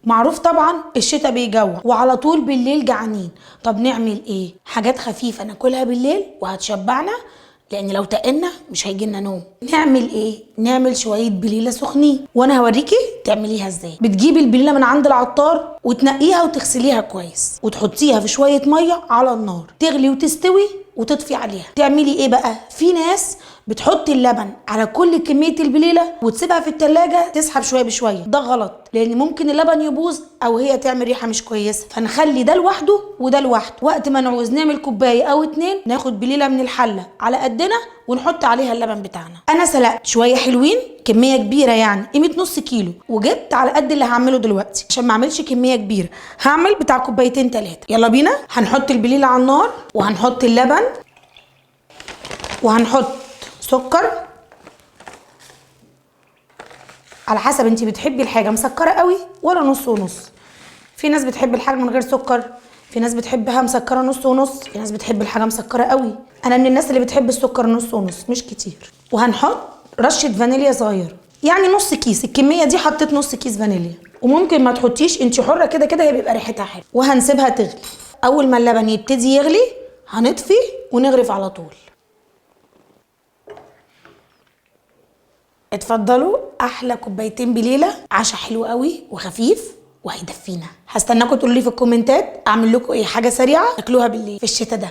معروف طبعا الشتاء بيجوع وعلى طول بالليل جعانين. طب نعمل ايه؟ حاجات خفيفه ناكلها بالليل وهتشبعنا، لان لو تقلنا مش هيجيلنا نوم. نعمل ايه؟ نعمل شويه بليله سخنين، وانا هوريكي تعمليها ازاي. بتجيبي البليله من عند العطار وتنقيها وتغسليها كويس وتحطيها في شويه ميه على النار تغلي وتستوي وتطفي عليها. تعملي ايه بقى؟ في ناس بتحط اللبن على كل كميه البليله وتسيبها في التلاجة تسحب شويه بشويه. ده غلط، لان ممكن اللبن يبوظ او هي تعمل ريحه مش كويسه. فنخلي ده لوحده وده لوحده. وقت ما نعوز نعمل كوبايه او 2 ناخد بليله من الحله على قدنا ونحط عليها اللبن بتاعنا. انا سلقت شويه حلوين، كميه كبيره يعني قيمه نص كيلو، وجبت على قد اللي هعمله دلوقتي عشان ما اعملش كميه كبيره. هعمل بتاع كوبايتين 3. يلا بينا. هنحط البليله على النار وهنحط اللبن وهنحط سكر على حسب انتي بتحبي الحاجه مسكره قوي ولا نص ونص. في ناس بتحب الحاجه من غير سكر، في ناس بتحبها مسكره نص ونص، في ناس بتحب الحاجه مسكره قوي. انا من الناس اللي بتحب السكر نص ونص مش كتير. وهنحط رشه فانيليا صغيره، يعني نص كيس. الكميه دي حطيت نص كيس فانيليا، وممكن ما تحطيش، انتي حره. كده كده هي بيبقى ريحتها حلوه. وهنسيبها تغلي. اول ما اللبن يبتدي يغلي هنطفي ونغرف على طول. اتفضلوا احلى كوبايتين بليله، عشاء حلو قوي وخفيف وهيدفينا. هستناكم تقولوا لي في الكومنتات اعمل لكم ايه حاجه سريعه تاكلوها بالليل في الشتاء ده.